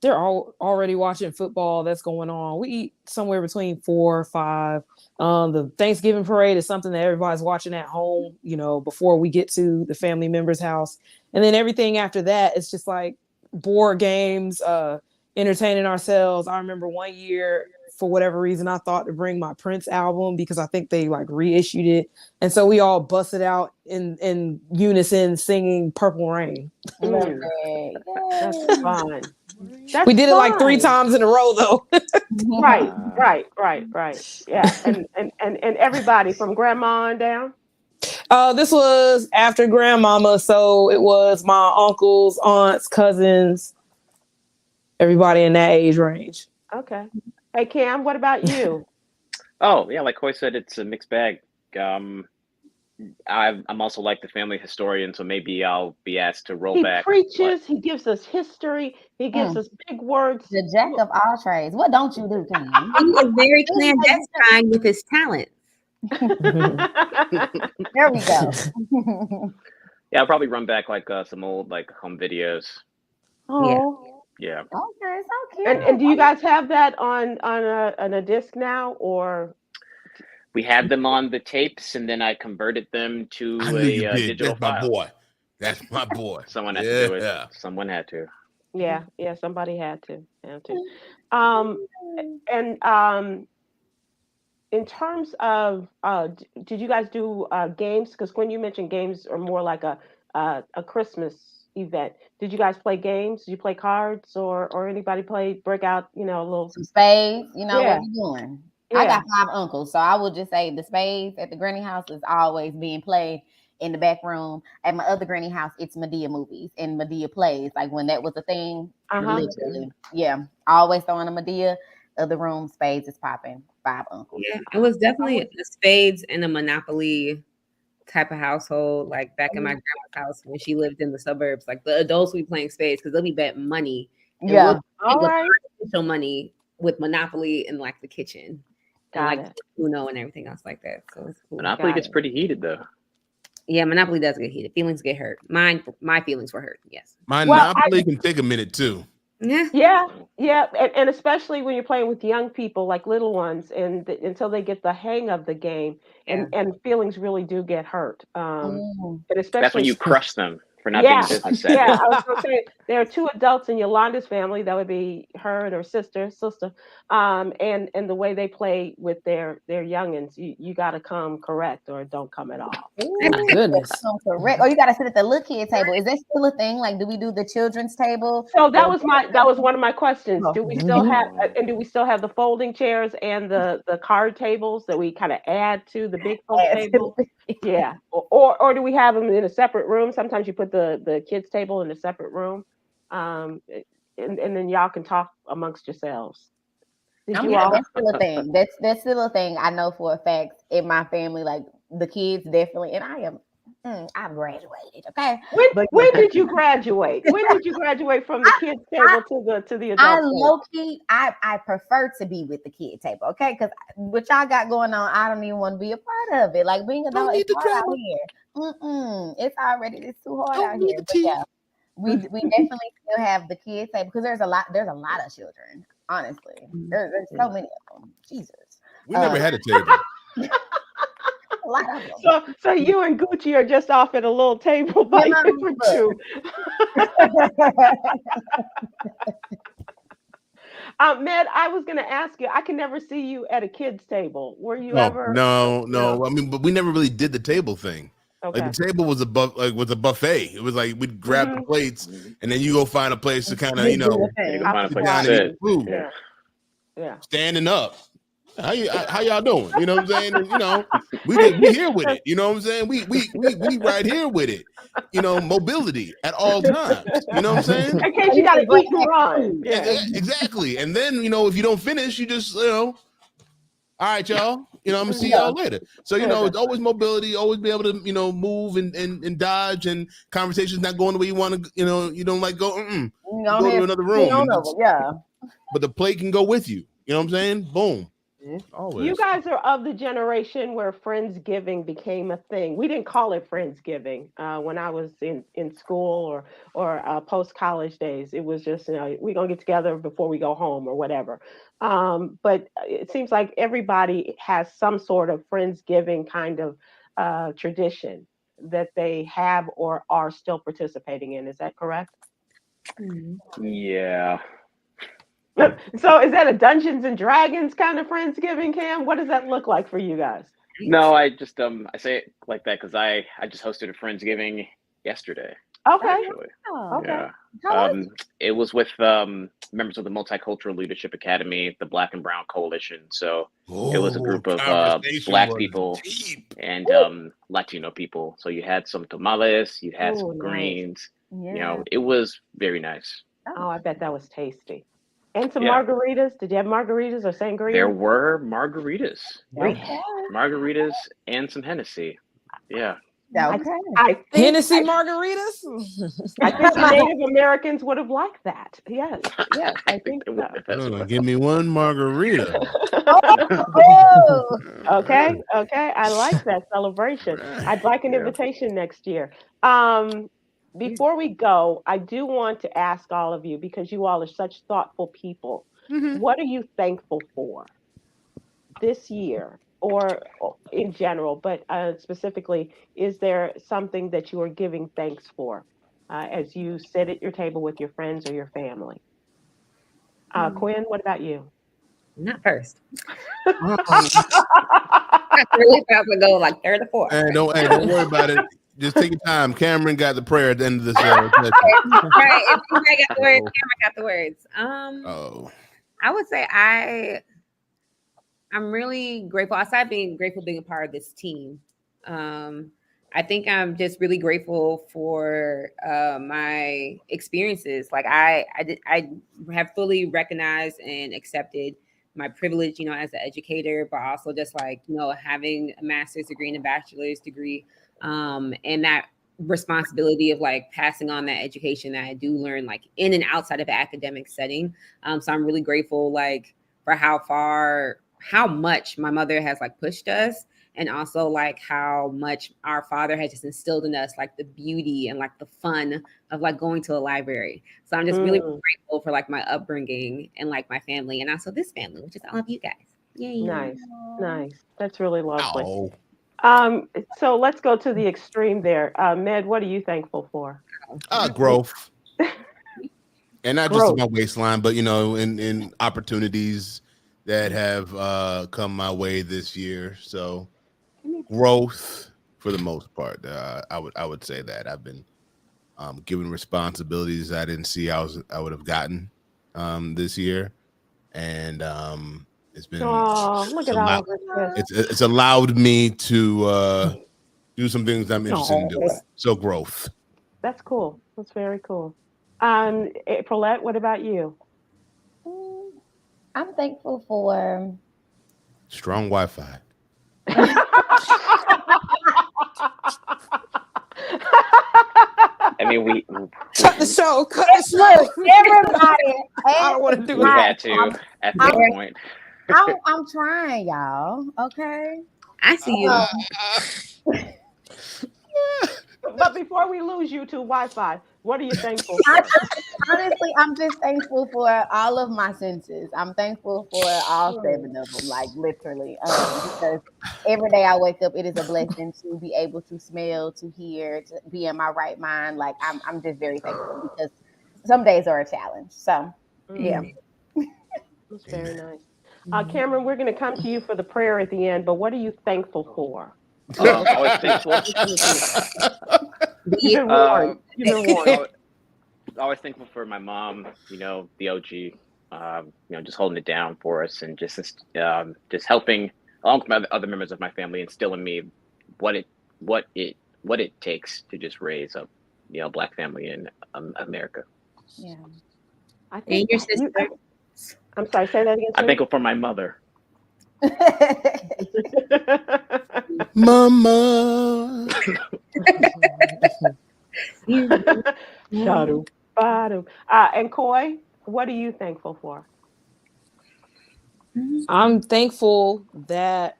They're all already watching football that's going on. We eat somewhere between 4 or 5. The Thanksgiving parade is something that everybody's watching at home, before we get to the family member's house. And then everything after that, it's just like board games, entertaining ourselves. I remember one year, for whatever reason, I thought to bring my Prince album because I think they like reissued it. And so we all busted out in unison singing Purple Rain. That's fun. We did it like 3 times in a row though. Right. Yeah. And everybody from grandma on down? This was after grandmama, so it was my uncles, aunts, cousins, everybody in that age range. Okay. Hey Cam, what about you? Oh yeah, like Coy said, it's a mixed bag. I'm also like the family historian, so maybe I'll be asked to roll back. He preaches, he gives us history, he gives us big words. The jack of all trades. What don't you do, Cam? He is very clandestine with his talent. There we go. Yeah, I'll probably run back like some old like home videos. Oh. Yeah. Okay, so cute. And do you guys have that on a disc now, or? We had them on the tapes, and then I converted them to a digital file. That's my boy. Someone had to do it. Someone had to. Yeah, somebody had to. In terms of, did you guys do games? Because when you mentioned games are more like a Christmas event. Did you guys play games? Did you play cards, or anybody break out, a little some spades? What you doing? Yeah. I got 5 uncles, so I would just say the spades at the granny house is always being played in the back room. At my other granny house, it's Medea movies and Medea plays. Like when that was a thing, literally. Yeah, always throwing a Medea. Other room, spades is popping. 5 uncles. Yeah, it was definitely a spades and a Monopoly type of household. Like back in my grandma's house when she lived in the suburbs, like the adults will be playing spades because they'll be betting money. Yeah, all right. Artificial money with Monopoly in like the kitchen. And like Uno and everything else like that. So it's cool. Monopoly gets pretty heated though. Yeah, Monopoly does get heated. Feelings get hurt. My feelings were hurt. Yes. Monopoly can take a minute too. Yeah, and especially when you're playing with young people, like little ones, and until they get the hang of the game, and feelings really do get hurt. And especially that's when you crush them for not being business savvy. Yeah, I was going to say there are 2 adults in Yolanda's family. That would be her and her sister, and the way they play with their youngins, you got to come correct or don't come at all. Oh my goodness, come correct. Or you got to sit at the little kid table. Is that still a thing? Like, do we do the children's table? So that was one of my questions. Do we still have the folding chairs and the card tables that we kind of add to the big folk table? Yeah, or do we have them in a separate room? Sometimes you put the kids table in a separate room, and then y'all can talk amongst yourselves. That's still a thing. That's still a thing. I know for a fact in my family, like the kids definitely, and I graduated. Okay. When did you graduate? When did you graduate from the kids table to the adult table? I prefer to be with the kid table. Okay, because what y'all got going on, I don't even want to be a part of it. Like being an adult is hard out here. It's too hard out here. But yeah, we definitely still have the kids table because there's a lot of children. Honestly, there's so many of them. Jesus, we never had a table. A lot of them. So you and Gucci are just off at a little table for 2. Med, I was going to ask you. I can never see you at a kids' table. Were you ever? No. I mean, but we never really did the table thing. Okay. Like the table was a buffet. It was like we'd grab the plates, and then you go find a place to kind of you go find a place to sit. Food. Yeah. Standing up. How y'all doing? You know what I'm saying? We here with it. You know what I'm saying? We right here with it. Mobility at all times. You know what I'm saying? In case you got to eat and run. Yeah, exactly. And then if you don't finish, you just all right, y'all. I'm gonna see y'all later. So it's always mobility, always be able to move and dodge, and conversations not going the way you want to. You don't like go. Go to another room. Yeah. But the plate can go with you. You know what I'm saying? Boom. Always. You guys are of the generation where Friendsgiving became a thing. We didn't call it Friendsgiving when I was in school or post college days. It was just, we're gonna get together before we go home or whatever. But it seems like everybody has some sort of Friendsgiving kind of tradition that they have or are still participating in. Is that correct? Yeah. So is that a Dungeons and Dragons kind of Friendsgiving, Cam? What does that look like for you guys? No, I just I say it like that because I just hosted a Friendsgiving yesterday. Okay. Actually. Oh, Okay. Yeah. how was It was with members of the Multicultural Leadership Academy, the Black and Brown Coalition. So it was a group of Conversation Black was people deep. and Latino people. So you had some tamales, you had Oh, some nice. greens. yeah. It was very nice. Oh, I bet that was tasty. And some Yeah. margaritas. Did you have margaritas or sangria? There were margaritas. Okay. Margaritas and some Hennessy. Yeah. Okay. I think Hennessy I, margaritas. I think Native Americans would have liked that. Yes, yes, I think they so. would if that's what Give me one margarita. Oh, Okay, I like that celebration. I'd like an Yeah. invitation next year. Before we go, I do want to ask all of you, because you all are such thoughtful people, what are you thankful for this year or in general, but specifically, is there something that you are giving thanks for as you sit at your table with your friends or your family? Quinn, what about you? Not first. I really thought to go like third or fourth. Hey, don't worry about it. Just take your time. Cameron got the prayer at the end of this. Right. If anybody got the words, Cameron got the words. Oh. I would say I'm really grateful. Aside being grateful being a part of this team, I think I'm just really grateful for my experiences. Like I have fully recognized and accepted my privilege, as an educator, but also just like, having a master's degree and a bachelor's degree, and that responsibility of like passing on that education that I do learn like in and outside of the academic setting. So I'm really grateful like for how much my mother has like pushed us, and also like how much our father has just instilled in us like the beauty and like the fun of like going to a library. So I'm just really grateful for like my upbringing and like my family, and also this family, which is all of you guys. Yay. Nice. That's really lovely. Oh. So let's go to the extreme there. Med, what are you thankful for? Growth. And not just Growth. my waistline, but in opportunities that have come my way this year. So growth for the most part. I would say that I've been given responsibilities I didn't see I would have gotten this year. And it's been look at all of this. it's allowed me to do some things I'm interested in doing. So growth. That's cool. That's very cool. Paulette, what about you? I'm thankful for Strong Wi-Fi. I mean, we Cut the show. Cut the show. everybody. I don't want to do we it. had to at this point. I'm trying, y'all. Okay. I see you. But before we lose you to Wi-Fi, what are you thankful for? Honestly, I'm just thankful for all of my senses. I'm thankful for all 7 of them, like literally. Because every day I wake up, it is a blessing to be able to smell, to hear, to be in my right mind. Like I'm just very thankful, because some days are a challenge. So yeah. That's very nice. Cameron, we're going to come to you for the prayer at the end, but what are you thankful for? Always thankful. You've been warned. Always thankful for my mom, the OG, just holding it down for us, and just helping along with my other members of my family, instill in me what it takes to just raise up, Black family in America. Yeah. I think And your sister. I'm sorry, say that again. I'm thankful for my mother. Mama. And Coy, what are you thankful for? I'm thankful that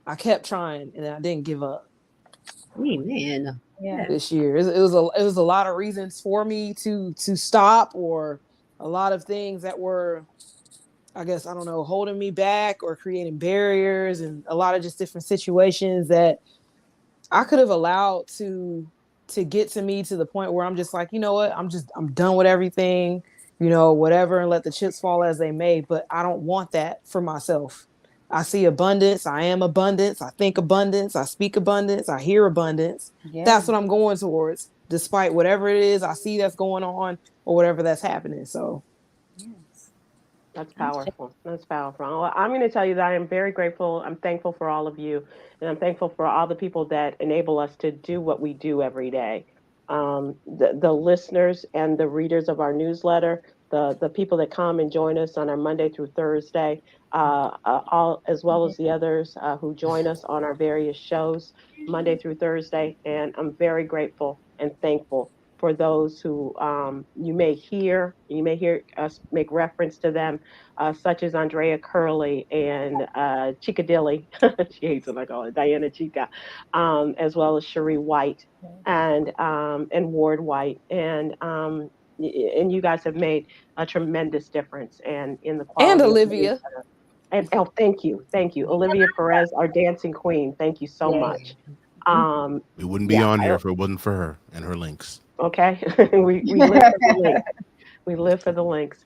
I kept trying and I didn't give up. Amen. Yeah. This year. It was a lot of reasons for me to stop, or a lot of things that were, I guess, I don't know, holding me back or creating barriers, and a lot of just different situations that I could have allowed to get to me to the point where I'm just like, you know what, I'm done with everything, whatever, and let the chips fall as they may. But I don't want that for myself. I see abundance. I am abundance. I think abundance. I speak abundance. I hear abundance. Yeah. That's what I'm going towards, despite whatever it is I see that's going on or whatever that's happening. So That's powerful. That's powerful. Well, I'm going to tell you that I am very grateful. I'm thankful for all of you, and I'm thankful for all the people that enable us to do what we do every day. The listeners and the readers of our newsletter, the people that come and join us on our Monday through Thursday, all as well as the others who join us on our various shows Monday through Thursday. And I'm very grateful and thankful for those who you may hear us make reference to them, such as Andrea Curley and Chica Dilly. She hates when I call it Diana Chica, as well as Cherie White and Ward White, and you guys have made a tremendous difference and in the and quality of news. Olivia. And oh, thank you, Olivia Perez, our dancing queen. Thank you so much. We wouldn't be Yeah, on here if it wasn't for her and her links. okay. we live for the links. We live for the links.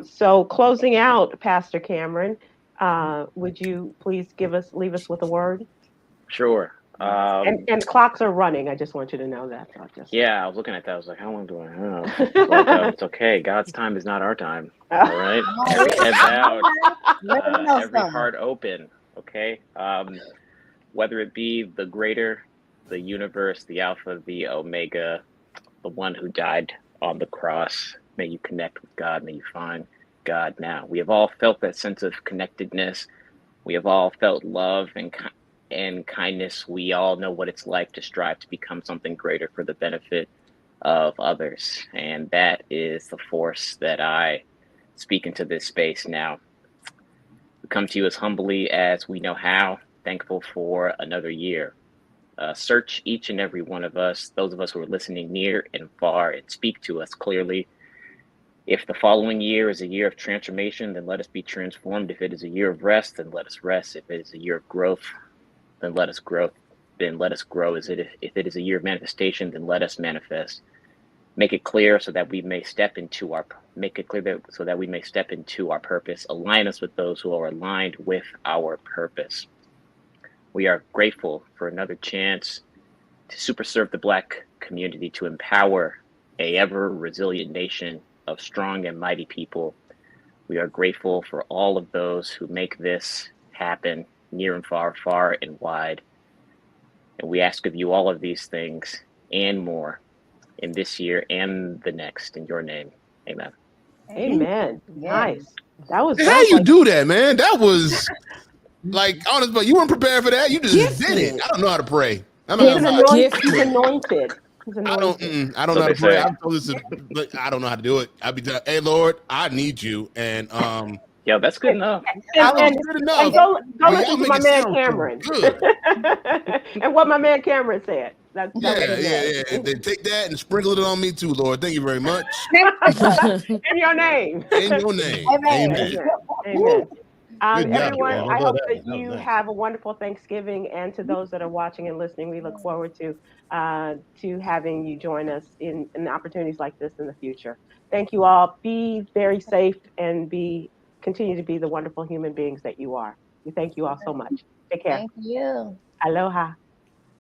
So closing out, Pastor Cameron, would you please leave us with a word? Sure. And clocks are running. I just want you to know that. So Yeah, I was looking at that. I was like, how long do I have? But it's okay. God's time is not our time. All right. Every head bowed, every heart open. Okay. Whether it be the greater, the universe, the Alpha, the Omega, the one who died on the cross, may you connect with God. May you find God now. We have all felt that sense of connectedness. We have all felt love and kindness. We all know what it's like to strive to become something greater for the benefit of others. And that is the force that I speak into this space now. We come to you as humbly as we know how, thankful for another year. Search each and every one of us, those of us who are listening near and far, and speak to us clearly. If the following year is a year of transformation, then let us be transformed. If it is a year of rest, then let us rest. If it is a year of growth, then let us grow. Then let us grow. If it is a year of manifestation, then let us manifest. Make it clear so that we may step into our purpose. Align us with those who are aligned with our purpose. We are grateful for another chance to super serve the Black community, to empower a ever resilient nation of strong and mighty people. We are grateful for all of those who make this happen near and far, far and wide. And we ask of you all of these things and more in this year and the next, in your name. Amen. Amen. Nice. That was How you do that, man? That was like honest, but you weren't prepared for that. You just did it. I don't know how to pray. He's anointed. I don't know how to pray. I don't know how to do it. I'd be like, hey Lord, I need you. And yeah, that's good enough. And go listen to my man Cameron. And what my man Cameron said. Yeah. Then take that and sprinkle it on me too, Lord. Thank you very much. In your name. In your name. Amen. Amen. Everyone, I hope that you have a wonderful Thanksgiving, and to those that are watching and listening, we look forward to having you join us in opportunities like this in the future. Thank you all. Be very safe and continue to be the wonderful human beings that you are. We thank you all so much. Take care. Thank you. Aloha.